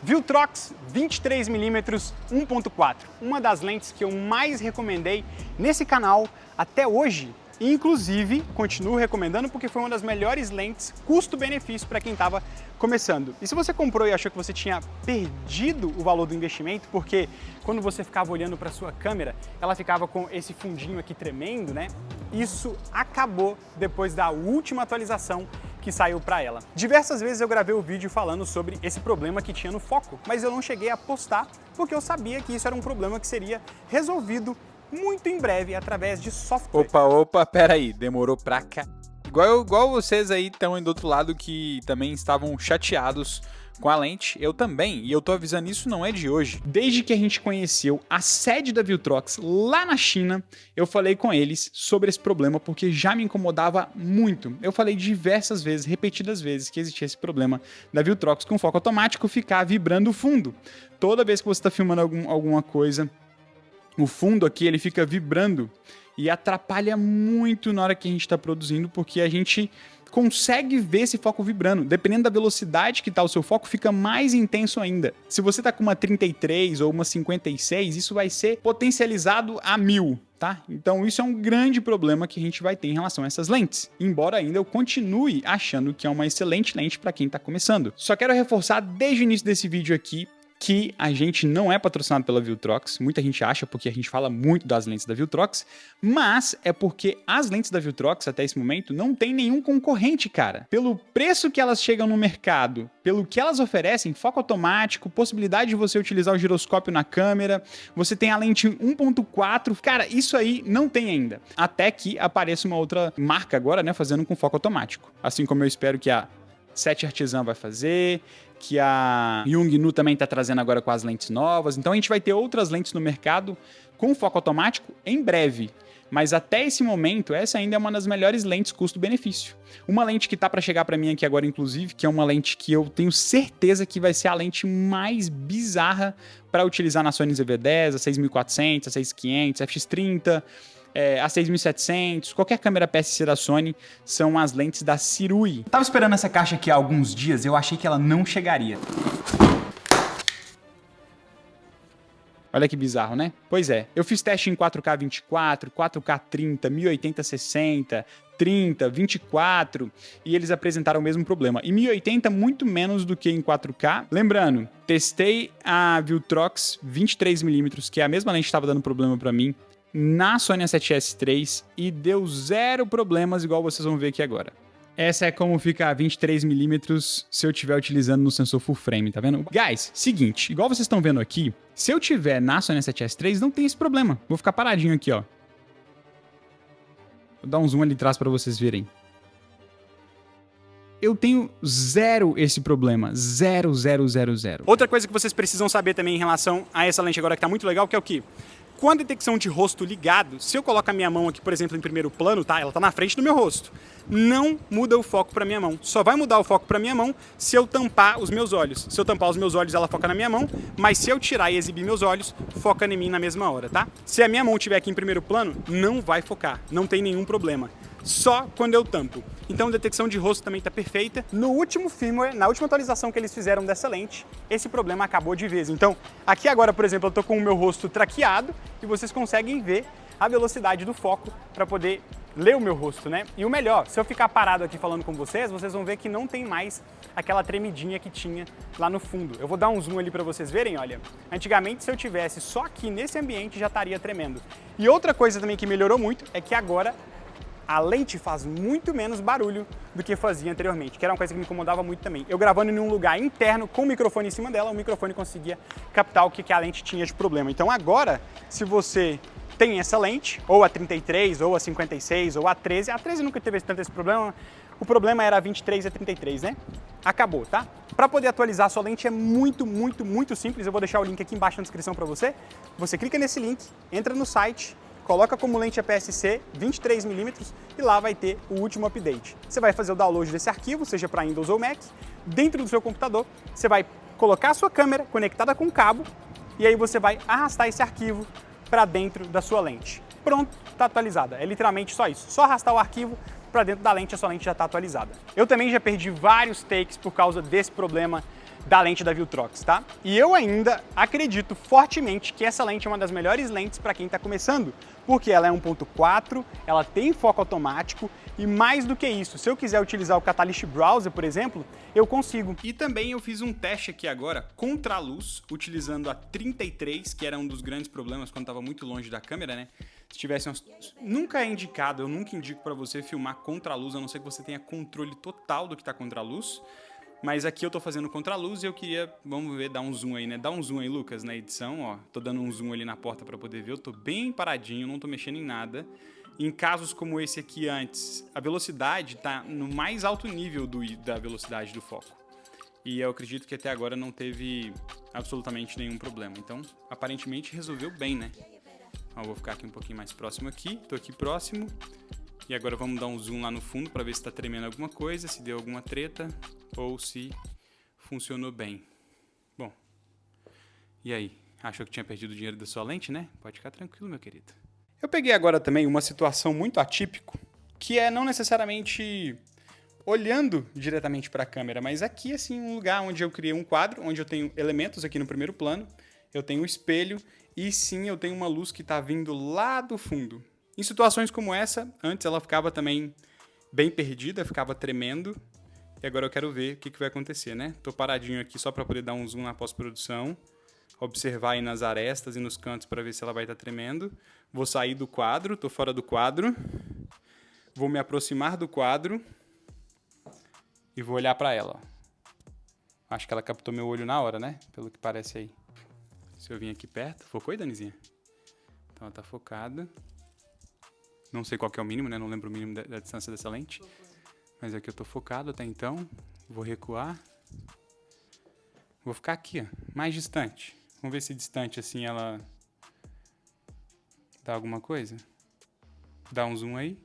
Viltrox 23mm 1.4, uma das lentes que eu mais recomendei nesse canal até hoje. E, inclusive, continuo recomendando porque foi uma das melhores lentes custo-benefício para quem estava começando. E se você comprou e achou que você tinha perdido o valor do investimento, porque quando você ficava olhando para sua câmera, ela ficava com esse fundinho aqui tremendo, né? Isso acabou depois da última atualização que saiu para ela. Diversas vezes eu gravei o vídeo falando sobre esse problema que tinha no foco, mas eu não cheguei a postar porque eu sabia que isso era um problema que seria resolvido muito em breve através de software. Opa, pera aí, demorou pra cá. Igual vocês aí estão aí do outro lado que também estavam chateados com a lente, eu também, e eu tô avisando isso não é de hoje. Desde que a gente conheceu a sede da Viltrox lá na China, eu falei com eles sobre esse problema porque já me incomodava muito. Eu falei diversas vezes, repetidas vezes, que existia esse problema da Viltrox com foco automático ficar vibrando o fundo. Toda vez que você está filmando alguma coisa, o fundo aqui ele fica vibrando e atrapalha muito na hora que a gente está produzindo, porque a gente consegue ver esse foco vibrando. Dependendo da velocidade que está o seu foco, fica mais intenso ainda. Se você está com uma 33 ou uma 56, isso vai ser potencializado a 1000. Tá? Então isso é um grande problema que a gente vai ter em relação a essas lentes. Embora ainda eu continue achando que é uma excelente lente para quem está começando. Só quero reforçar desde o início desse vídeo aqui que a gente não é patrocinado pela Viltrox. Muita gente acha porque a gente fala muito das lentes da Viltrox, mas é porque as lentes da Viltrox até esse momento não tem nenhum concorrente, cara. Pelo preço que elas chegam no mercado, pelo que elas oferecem, foco automático, possibilidade de você utilizar o giroscópio na câmera, você tem a lente 1.4, cara, isso aí não tem ainda. Até que apareça uma outra marca agora, né, fazendo com foco automático. Assim como eu espero que a 7 Artisan vai fazer, que a Yongnuo também está trazendo agora com as lentes novas. Então a gente vai ter outras lentes no mercado com foco automático em breve. Mas até esse momento, essa ainda é uma das melhores lentes custo-benefício. Uma lente que tá para chegar para mim aqui agora, inclusive, que é uma lente que eu tenho certeza que vai ser a lente mais bizarra para utilizar na Sony ZV-10, a 6400, a 6500, a FX30... a 6700, qualquer câmera PSC da Sony, são as lentes da Sirui. Eu tava esperando essa caixa aqui há alguns dias, eu achei que ela não chegaria. Olha que bizarro, né? Pois é, eu fiz teste em 4K 24, 4K 30, 1080 60, 30, 24 e eles apresentaram o mesmo problema. Em 1080 muito menos do que em 4K. Lembrando, testei a Viltrox 23mm, que é a mesma lente que estava dando problema para mim, na Sony A7S III e deu zero problemas, igual vocês vão ver aqui agora. Essa é como fica a 23mm se eu estiver utilizando no sensor full frame, tá vendo? Guys, seguinte, igual vocês estão vendo aqui, se eu tiver na Sony A7S III, não tem esse problema. Vou ficar paradinho aqui, ó. Vou dar um zoom ali atrás para vocês verem. Eu tenho zero esse problema. Zero. Outra coisa que vocês precisam saber também em relação a essa lente agora que tá muito legal, que é o quê? Com a detecção de rosto ligado, se eu coloco a minha mão aqui, por exemplo, em primeiro plano, tá? Ela tá na frente do meu rosto. Não muda o foco para minha mão. Só vai mudar o foco para minha mão se eu tampar os meus olhos. Se eu tampar os meus olhos, ela foca na minha mão, mas se eu tirar e exibir meus olhos, foca em mim na mesma hora, tá? Se a minha mão estiver aqui em primeiro plano, não vai focar. Não tem nenhum problema. Só quando eu tampo. Então a detecção de rosto também está perfeita. No último firmware, na última atualização que eles fizeram dessa lente, esse problema acabou de vez. Então aqui agora, por exemplo, eu estou com o meu rosto traqueado e vocês conseguem ver a velocidade do foco para poder ler o meu rosto, né? E o melhor, se eu ficar parado aqui falando com vocês, vocês vão ver que não tem mais aquela tremidinha que tinha lá no fundo. Eu vou dar um zoom ali para vocês verem, olha. Antigamente, se eu tivesse só aqui nesse ambiente, já estaria tremendo. E outra coisa também que melhorou muito é que agora a lente faz muito menos barulho do que fazia anteriormente, que era uma coisa que me incomodava muito também. Eu gravando em um lugar interno com o microfone em cima dela, o microfone conseguia captar o que a lente tinha de problema. Então agora, se você tem essa lente, ou a 33, ou a 56, ou a 13 nunca teve tanto esse problema, o problema era a 23 e a 33, né? Acabou, tá? Para poder atualizar a sua lente é muito simples, eu vou deixar o link aqui embaixo na descrição para você. Você clica nesse link, entra no site, coloca como lente APS-C 23mm e lá vai ter o último update. Você vai fazer o download desse arquivo, seja para Windows ou Mac, dentro do seu computador, você vai colocar a sua câmera conectada com o cabo e aí você vai arrastar esse arquivo para dentro da sua lente. Pronto, está atualizada. É literalmente só isso. Só arrastar o arquivo para dentro da lente, a sua lente já está atualizada. Eu também já perdi vários takes por causa desse problema da lente da Viltrox, tá? E eu ainda acredito fortemente que essa lente é uma das melhores lentes para quem está começando, porque ela é 1.4, ela tem foco automático e mais do que isso, se eu quiser utilizar o Catalyst Browser, por exemplo, eu consigo. E também eu fiz um teste aqui agora contra a luz, utilizando a 33, que era um dos grandes problemas quando estava muito longe da câmera, né? Se tivesse Nunca é indicado, eu nunca indico para você filmar contra a luz, a não ser que você tenha controle total do que está contra a luz. Mas aqui eu tô fazendo contra a luz e eu queria, vamos ver, dar um zoom aí, né? Dá um zoom aí, Lucas, na edição, ó. Tô dando um zoom ali na porta para poder ver. Eu tô bem paradinho, não tô mexendo em nada. Em casos como esse aqui antes, a velocidade tá no mais alto nível da velocidade do foco. E eu acredito que até agora não teve absolutamente nenhum problema. Então, aparentemente resolveu bem, né? Ó, eu vou ficar aqui um pouquinho mais próximo aqui. Tô aqui próximo. E agora vamos dar um zoom lá no fundo para ver se tá tremendo alguma coisa, se deu alguma treta ou se funcionou bem. Bom, e aí? Achou que tinha perdido o dinheiro da sua lente, né? Pode ficar tranquilo, meu querido. Eu peguei agora também uma situação muito atípica, que é não necessariamente olhando diretamente para a câmera, mas aqui, assim, um lugar onde eu criei um quadro, onde eu tenho elementos aqui no primeiro plano, eu tenho um espelho e sim, eu tenho uma luz que está vindo lá do fundo. Em situações como essa, antes ela ficava também bem perdida, ficava tremendo, e agora eu quero ver o que vai acontecer, né? Tô paradinho aqui só para poder dar um zoom na pós-produção, observar aí nas arestas e nos cantos para ver se ela vai estar tremendo. Vou sair do quadro, tô fora do quadro, vou me aproximar do quadro e vou olhar para ela. Acho que ela captou meu olho na hora, né? Pelo que parece aí. Se eu vim aqui perto, focou aí, Danizinha? Então ela tá focada. Não sei qual que é o mínimo, né? Não lembro o mínimo da distância dessa lente. Mas aqui eu tô focado até então. Vou recuar. Vou ficar aqui, ó, mais distante. Vamos ver se distante assim ela dá alguma coisa. Dá um zoom aí.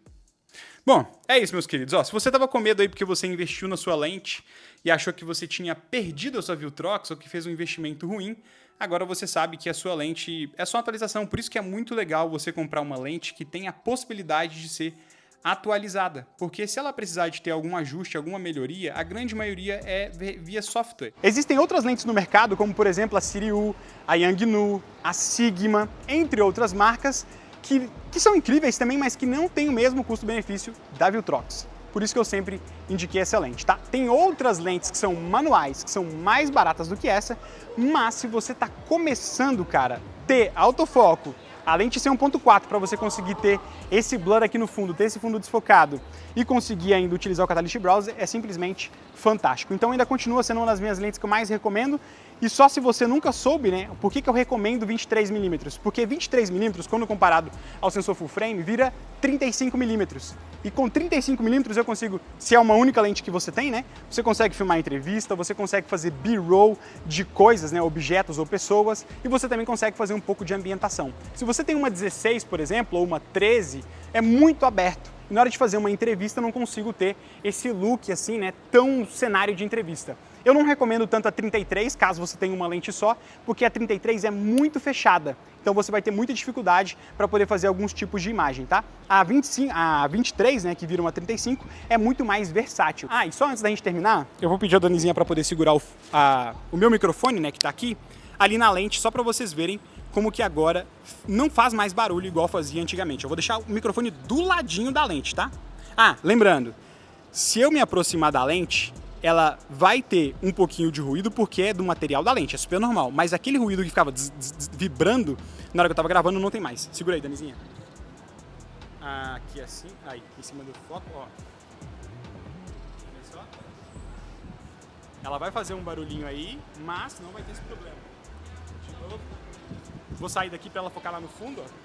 Bom, é isso, meus queridos. Ó, se você tava com medo aí porque você investiu na sua lente e achou que você tinha perdido a sua Viltrox ou que fez um investimento ruim, agora você sabe que a sua lente é só uma atualização. Por isso que é muito legal você comprar uma lente que tem a possibilidade de ser atualizada, porque se ela precisar de ter algum ajuste, alguma melhoria, a grande maioria é via software. Existem outras lentes no mercado, como por exemplo a Siriu, a Yangnu, a Sigma, entre outras marcas, que são incríveis também, mas que não têm o mesmo custo-benefício da Viltrox. Por isso que eu sempre indiquei essa lente, tá? Tem outras lentes que são manuais, que são mais baratas do que essa, mas se você está começando, cara, ter autofoco, a lente ser 1.4 para você conseguir ter esse blur aqui no fundo, ter esse fundo desfocado e conseguir ainda utilizar o Catalyst Browser é simplesmente fantástico. Então ainda continua sendo uma das minhas lentes que eu mais recomendo. E só se você nunca soube, né, por que eu recomendo 23mm? Porque 23mm, quando comparado ao sensor full frame, vira 35mm. E com 35mm eu consigo, se é uma única lente que você tem, né, você consegue filmar entrevista, você consegue fazer B-roll de coisas, né, objetos ou pessoas, e você também consegue fazer um pouco de ambientação. Se você tem uma 16, por exemplo, ou uma 13, é muito aberto. E na hora de fazer uma entrevista eu não consigo ter esse look assim, né, tão cenário de entrevista. Eu não recomendo tanto a 33, caso você tenha uma lente só, porque a 33 é muito fechada. Então você vai ter muita dificuldade para poder fazer alguns tipos de imagem, tá? A 23, né, que vira uma 35, é muito mais versátil. Ah, e só antes da gente terminar, eu vou pedir a Danizinha para poder segurar o meu microfone, né, que tá aqui, ali na lente, só para vocês verem como que agora não faz mais barulho igual fazia antigamente. Eu vou deixar o microfone do ladinho da lente, tá? Ah, lembrando, se eu me aproximar da lente, ela vai ter um pouquinho de ruído porque é do material da lente, é super normal. Mas aquele ruído que ficava vibrando na hora que eu tava gravando não tem mais. Segura aí, Danizinha. Aqui assim, aí, em cima do foco, ó. Olha só. Ela vai fazer um barulhinho aí, mas não vai ter esse problema. De novo. Vou sair daqui para ela focar lá no fundo, ó.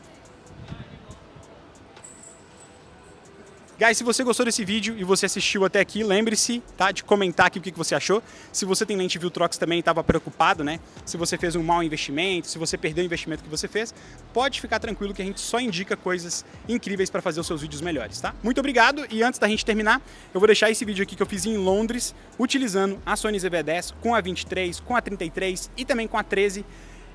Guys, se você gostou desse vídeo e você assistiu até aqui, lembre-se, tá, de comentar aqui o que você achou. Se você tem lente Viltrox também e estava preocupado, né? Se você fez um mau investimento, se você perdeu o investimento que você fez, pode ficar tranquilo que a gente só indica coisas incríveis para fazer os seus vídeos melhores, tá? Muito obrigado e antes da gente terminar, eu vou deixar esse vídeo aqui que eu fiz em Londres, utilizando a Sony ZV-10 com a 23, com a 33 e também com a 13.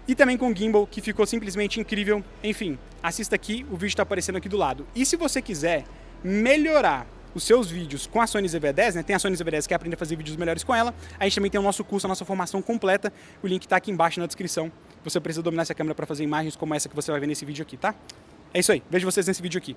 E também com o gimbal, que ficou simplesmente incrível. Enfim, assista aqui, o vídeo está aparecendo aqui do lado. E se você quiser melhorar os seus vídeos com a Sony ZV-10, né? Tem a Sony ZV-10 que quer aprender a fazer vídeos melhores com ela. A gente também tem o nosso curso, a nossa formação completa. O link tá aqui embaixo na descrição. Você precisa dominar essa câmera para fazer imagens como essa que você vai ver nesse vídeo aqui, tá? É isso aí. Vejo vocês nesse vídeo aqui.